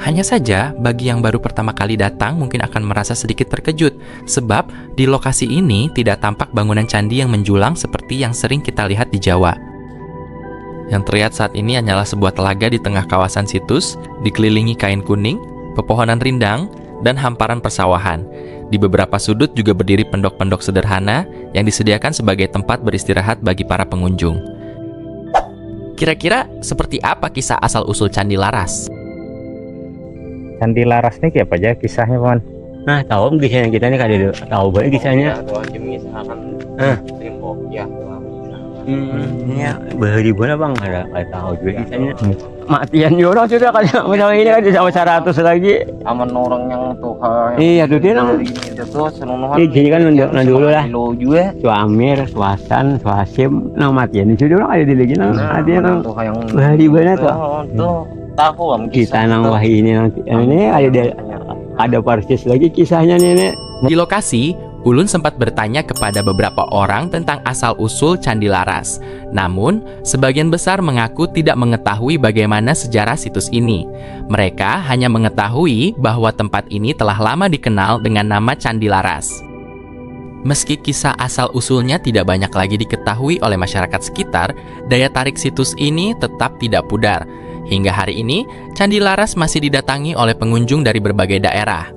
Hanya saja, bagi yang baru pertama kali datang mungkin akan merasa sedikit terkejut, sebab di lokasi ini tidak tampak bangunan candi yang menjulang seperti yang sering kita lihat di Jawa. Yang terlihat saat ini hanyalah sebuah telaga di tengah kawasan situs, dikelilingi kain kuning, pepohonan rindang, dan hamparan persawahan. Di beberapa sudut juga berdiri pendok-pendok sederhana yang disediakan sebagai tempat beristirahat bagi para pengunjung. Kira-kira seperti apa kisah asal-usul Candi Laras? Candi Laras ini kayak apa aja kisahnya, Paman? Nah, tahu kisahnya kita nih kada tahu banget kisahnya. Ya, beribuan bang, ada tahu juga kisahnya. Matian juga sudah kalau misalnya ini kan sama 100 lagi. Aman orang yang Tuhan. Iya, tuh dia nang. Ini kan dulu lah. Suamir, Suasan, Suasim, nang matian itu orang ada di lagi nang. Ada nang. Beribuan tuh. Tahu Kita nang wah ini nang ini ada persis lagi kisahnya nih. Di lokasi, Ulun sempat bertanya kepada beberapa orang tentang asal-usul Candi Laras. Namun, sebagian besar mengaku tidak mengetahui bagaimana sejarah situs ini. Mereka hanya mengetahui bahwa tempat ini telah lama dikenal dengan nama Candi Laras. Meski kisah asal-usulnya tidak banyak lagi diketahui oleh masyarakat sekitar, daya tarik situs ini tetap tidak pudar. Hingga hari ini, Candi Laras masih didatangi oleh pengunjung dari berbagai daerah.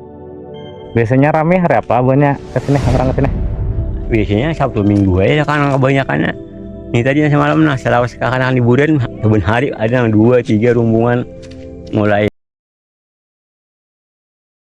Biasanya rame hari apa banyak kesini orang kesini? Biasanya Sabtu Minggu aja kan kebanyakannya. Ini tadi semalam nah setelah sekarang liburan saben hari ada 2-3 rombongan mulai